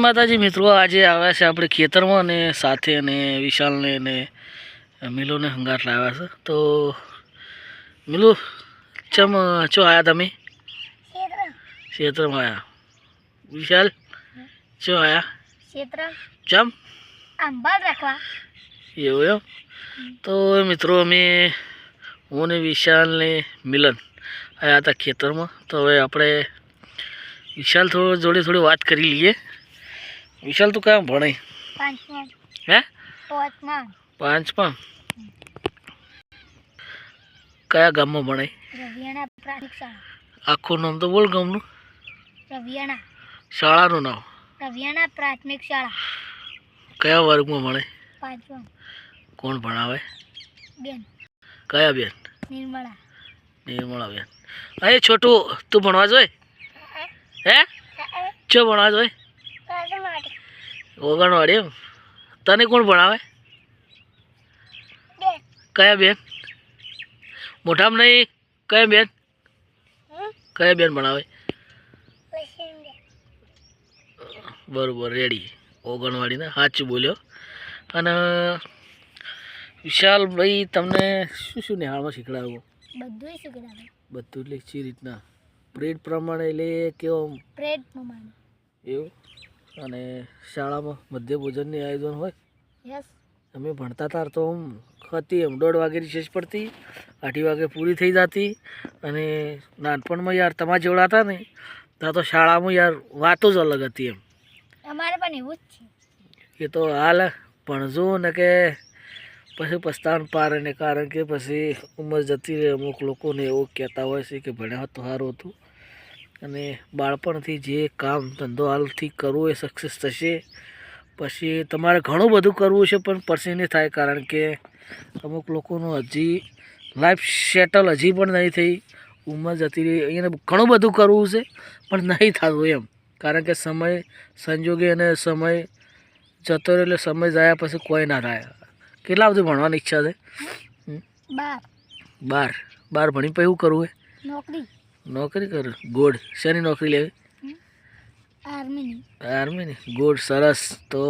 માતાજી મિત્રો, આજે આવ્યા છે આપણે ખેતરમાં અને સાથે અને વિશાલને અને મિલુને હંગાટ લાવ્યા છે. તો મિલુ ચમ ચો આયા તમે? ક્ષેત્રમાં આયા. વિશાલ ચો આયા? ક્ષેત્ર ચમ આંબાળ રાખવા. એવું એમ? તો મિત્રો અમે હું ને વિશાલ ને મિલન આવ્યા હતા ખેતરમાં. તો હવે આપણે વિશાલ જોડે થોડી વાત કરી લઈએ. વિશાલ તું ક્યાં ભણે? પાંચમા. હે? પાંચમા. કયા ગામમાં ભણે? રવિયાણા પ્રાથમિક શાળા. આખું નામ તો બોલ ગામનું. રવિયાણા. શાળાનું નામ? રવિયાણા પ્રાથમિક શાળા. કયા વર્ગમાં ભણે? પાંચમા. કોણ ભણાવે? બેન. કયા બેન? નિર્મળા. નિર્મળા બેન. અરે છોટું તું ભણવા જોઈ? હે? ચો ભણવા જોઈ? ઓગણવાડી. એમ? તને કોણ ભણાવે? કયા બેન? મોઢામાં નહીં. કયા બેન? કયા બેન ભણાવે? બરોબર, રેડી. ઓગણવાડીના સાચું બોલ્યો. અને વિશાલભાઈ તમને શું શું નિહાળમાં શીખડાવું? બધું શીખડાવે. બધું એટલે કઈ રીતના? પ્રેડ પ્રમાણે એટલે કેવો? પ્રેડ પ્રમાણે. એવું? અને શાળામાં મધ્ય ભોજનની આયોજન હોય? યસ. અમે ભણતા તાર તો હતી એમ 1:30 વાગે રિસેસ પડતી, 8 વાગે પૂરી થઈ જતી. અને નાનપણમાં યાર તમારા જેવડા હતા ને ત્યાં તો શાળામાં યાર વાતો જ અલગ હતી એમ. અમારે પણ એવું જ છે. એ તો હાલ ભણજો ને કે પછી પસ્તાન પારે ને, કારણ કે પછી ઉંમર જતી રહે. અમુક લોકોને એવું કહેતા હોય છે કે ભણ્યા તો સારું હતું. અને બાળપણથી જે કામ ધંધો હાલથી કરવું એ સક્સેસ થશે. પછી તમારે ઘણું બધું કરવું છે પણ પછી નહીં થાય, કારણ કે અમુક લોકોનું હજી લાઈફ સેટલ હજી પણ નહીં થઈ. ઉંમર જતી રહી, અહીંયા ઘણું બધું કરવું છે પણ નહીં થતું એમ. કારણ કે સમય સંજોગે અને સમય જતો રહે એટલે સમય જાય પછી કોઈ ના થાય. કેટલા બધું ભણવાની ઈચ્છા છે? 12 ભણી પછી શું કરવું? નોકરી. નોકરી કર. ગોડ. શેની નોકરી લેવી? આર્મીની. ગુડ, સરસ. તો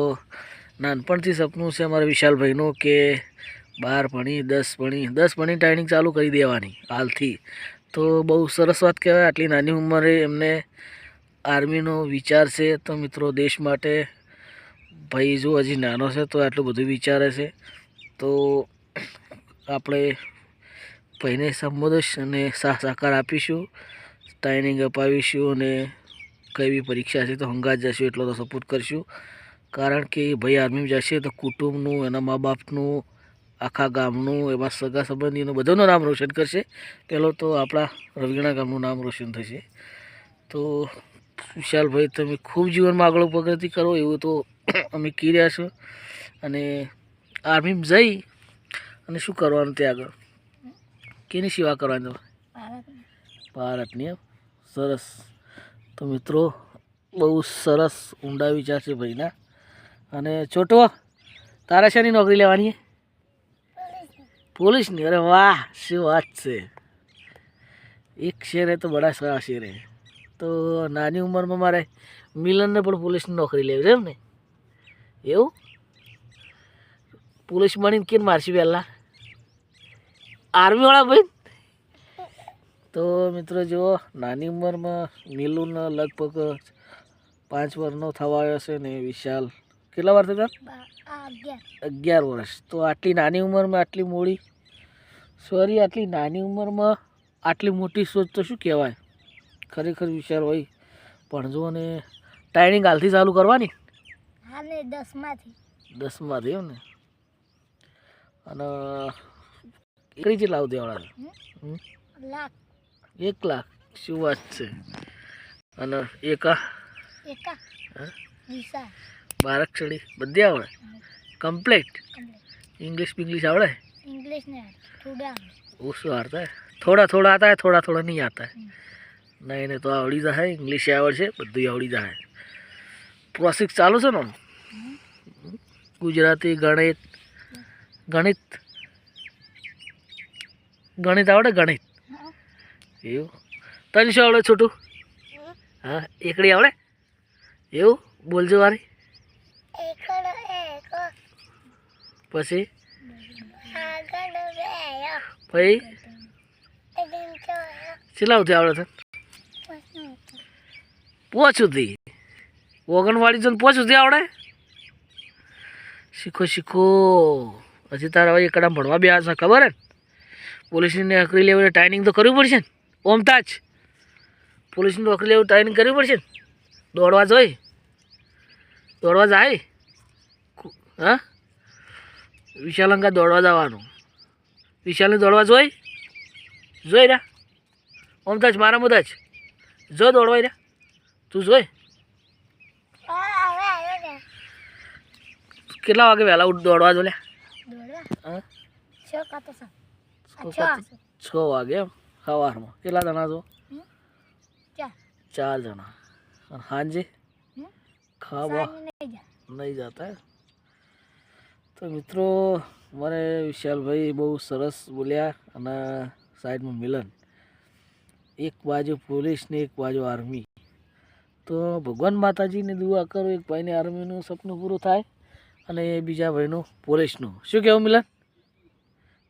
નાનપણથી સપનું છે અમારા વિશાલભાઈનું કે 12 ભણી 10 ભણી ટ્રેનિંગ ચાલુ કરી દેવાની હાલથી. તો બહુ સરસ વાત કહેવાય. આટલી નાની ઉંમરે એમને આર્મીનો વિચાર છે. તો મિત્રો, દેશ માટે ભાઈ જો હજી નાનો છે તો આટલું બધું વિચારે છે. તો આપણે ભાઈને સંબોધિશ અને સહકાર આપીશું, ટ્રેનિંગ અપાવીશું અને કઈ બી પરીક્ષા છે તો હંગાત જશું એટલો તો સપોર્ટ કરીશું. કારણ કે ભાઈ આર્મીમાં જશે તો કુટુંબનું, એના મા બાપનું, આખા ગામનું, એમાં સગા સંબંધીનું બધાનું નામ રોશન કરશે. પહેલો તો આપણા રવિયાણા ગામનું નામ રોશન થશે. તો વિશાલભાઈ, તમે ખૂબ જીવનમાં આગળ પ્રગતિ કરો એવું તો અમે કહી રહ્યા છો. અને આર્મીમાં જઈ અને શું કરવાનું ત્યાં આગળ? કેની સેવા કરવાની? ભારતની. એમ? સરસ. તો મિત્રો, બહુ સરસ ઊંડા વિચાર છે ભાઈના. અને છોટો, તારે શેની નોકરી લેવાની? પોલીસની. અરે વાહ, શું વાત છે! એક શેર હે તો બડા સારા શેર હે. તો નાની ઉંમરમાં મારે મિલનને પણ પોલીસની નોકરી લેવી છે એમ ને? એવું? પોલીસ બનીને કેમ મારશી પહેલાં? આર્મીવાળા ભાઈ. તો મિત્રો જુઓ, નાની ઉંમરમાં મિલુને લગભગ 5 વર્ષનો થવા આવ્યો છે ને વિશાલ કેટલા વાર થતા? 11 વર્ષ. તો આટલી નાની ઉંમરમાં આટલી નાની ઉંમરમાં આટલી મોટી સોચ તો શું કહેવાય. ખરેખર વિશાલ ભાઈ ભણજો અને ટ્રેનિંગ હાલથી ચાલુ કરવાની? હા ને, 10માંથી. એમ ને? અને એકડી કેટલા આવતી આવડે? 1 લાખ. શું વાત છે! અને એકા 12 બધી આવડે? કમ્પ્લીટ? इंग्लिश आवड़े? इंग्लिश नहीं थोड़ा. उसको आता है, थोड़ा थोड़ा आता है, थोड़ा थोड़ा नहीं आता है. नहीं नहीं, तो आवड़ी जाए. इंग्लिश आवड़े બધું આવડી જાય. પ્રોસેસ ચાલુ છે ને? ગુજરાતી, ગણિત આવડે? ગણિત એવું? તને શું આવડે છોટું? હા, એકડી આવડે? એવું? બોલજો વારી એકડો એકો પછી આગળ બેયો પછી એડિન તો કેટલા સુધી આવડે છે પસંદ પોચ સુધી ઓગણવાળી જણ પોચ સુધી આવડે શીખો શીખો હજી તારા હવે એકડા ભણવા બે છે ખબર હે ને પોલીસની નોકરી લેવું ટ્રેનિંગ તો કરવી પડશે ને ઓમતા જ પોલીસની નોકરી લેવું ટ્રેનિંગ કરવી પડશે ને દોડવા જાય હા વિશાલંકા દોડવા જવાનું વિશાલને દોડવા જોઈ રહ્યા ઓમતા જ મારા મુદા જ જો દોડવાય રહ્યા તું જોઈ આવે આવ્યો ને કેટલા વાગે વહેલા ઉઠ દોડવા જો લ્યા દોડવા હા 6 કાતો સા 6 વાગે એમ સવારમાં કેટલા જણા છો ચા 4 જણા અને સાંજે ખાવા નહીં જા નહીં જતા એમ? તો મિત્રો મને વિશાલભાઈ બહુ સરસ બોલ્યા અને સાઈડમાં મિલન એક બાજુ પોલીસ ને એક બાજુ આર્મી તો ભગવાન માતાજીને દુઆ કરો એક ભાઈને આર્મીનું સપનું પૂરું થાય અને બીજા ભાઈનું પોલીસનું શું કહેવું મિલન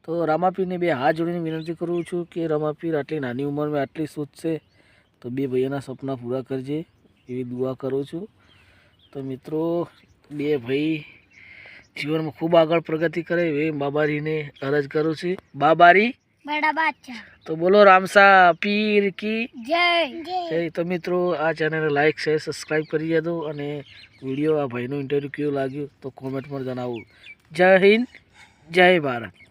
તો રામાપીરને બે હાથ જોડીને વિનંતી કરું છું કે રામાપીર આટલી નાની ઉંમરમાં આટલી સોચ છે તો બે ભાઈઓના સપના પૂરા કરજે એવી દુઆ કરું છું તો મિત્રો બે ભાઈ જીવનમાં ખૂબ આગળ પ્રગતિ કરે એવી બાબારીને અરજ કરું છું બાબારી બડા બાદશાહ તો બોલો રામસા પીર કી જય જય તો મિત્રો આ ચેનલને લાઈક શેર સબસ્ક્રાઈબ કરી દેજો અને વિડીયો આ ભાઈનું ઇન્ટરવ્યૂ કેવું લાગ્યું તો કોમેન્ટમાં જણાવો જય હિન્દ જય ભારત